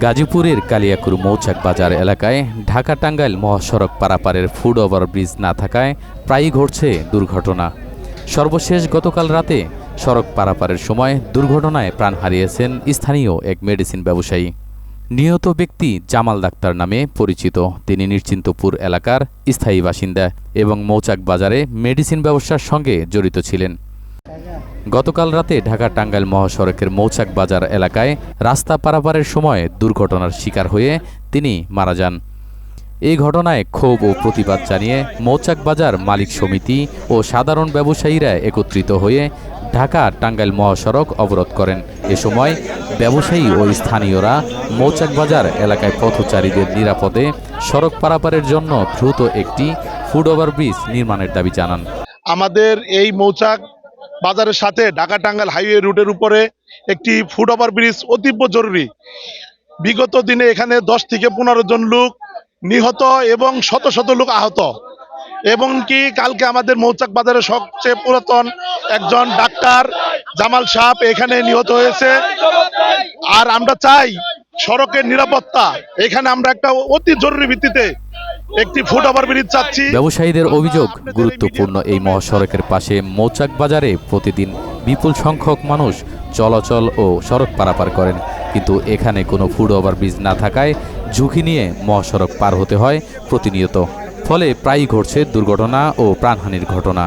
গাজীপুরের কালিয়াকুর মৌচাক বাজার এলাকায় ঢাকা টাঙ্গাইল মহাসড়ক পারাপারের ফুট ওভারব্রিজ না থাকায় প্রায়ই ঘটছে দুর্ঘটনা। সর্বশেষ গতকাল রাতে সড়ক পারাপারের সময় দুর্ঘটনায় প্রাণ হারিয়েছেন স্থানীয় এক মেডিসিন ব্যবসায়ী। নিহত ব্যক্তি জামাল ডাক্তার নামে পরিচিত। তিনি নিশ্চিন্তপুর এলাকার স্থায়ী বাসিন্দা এবং মৌচাক বাজারে মেডিসিন ব্যবসার সঙ্গে জড়িত ছিলেন। গতকাল রাতে ঢাকা টাঙ্গাইল মহাসড়কের মৌচাক বাজার এলাকায় রাস্তা পারাপারের সময় দুর্ঘটনার শিকার হয়ে তিনি মারা যান। এই ঘটনায় ক্ষোভ ও প্রতিবাদ জানিয়ে মৌচাক বাজার মালিক সমিতি ও সাধারণ ব্যবসায়ীরা একত্রিত হয়ে ঢাকা টাঙ্গাইল মহাসড়ক অবরোধ করেন। এ সময় ব্যবসায়ী ও স্থানীয়রা মৌচাক বাজার এলাকায় পথচারীদের নিরাপদে সড়ক পারাপারের জন্য দ্রুত একটি ফুট ওভারব্রিজ নির্মাণের দাবি জানান। আমাদের এই মৌচাক বাজারের সাথে ঢাকা টাঙ্গাইল হাইওয়ে রুটের উপরে একটি ফুট ওভারব্রিজ অতীব জরুরি। বিগত দিনে এখানে 10 থেকে 15 জন লোক নিহত এবং শত শত লোক আহত, এবং কি কালকে আমাদের মৌচাক বাজারের সবচেয়ে পুরাতন একজন ডাক্তার জামাল সাহেব এখানে নিহত হয়েছে। আর আমরা চাই সড়কের নিরাপত্তা, এখানে আমরা একটা অতি জরুরি ভিত্তিতে একটি ফুট ওভারব্রিজ চাচ্ছি। ব্যবসায়ীদের অভিযোগ, গুরুত্বপূর্ণ এই মহাসড়কের পাশে মৌচাক বাজারে প্রতিদিন বিপুল সংখ্যক মানুষ চলাচল ও সড়ক পারাপার করেন, কিন্তু এখানে কোনো ফুট ওভারব্রিজ না থাকায় ঝুঁকি নিয়ে মহাসড়ক পার হতে হয় প্রতিনিয়ত। ফলে প্রায়ই ঘটছে দুর্ঘটনা ও প্রাণহানির ঘটনা।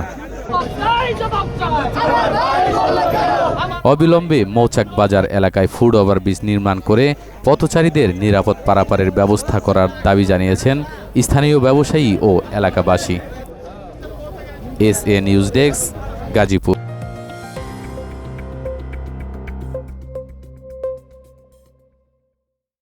অবিলম্বে মৌচাক বাজার এলাকায় ফুট ওভারব্রিজ নির্মাণ করে পথচারীদের নিরাপদ পারাপারের ব্যবস্থা করার দাবি জানিয়েছেন স্থানীয় ব্যবসায়ী ও এলাকাবাসী। SA news desk, Gazipur.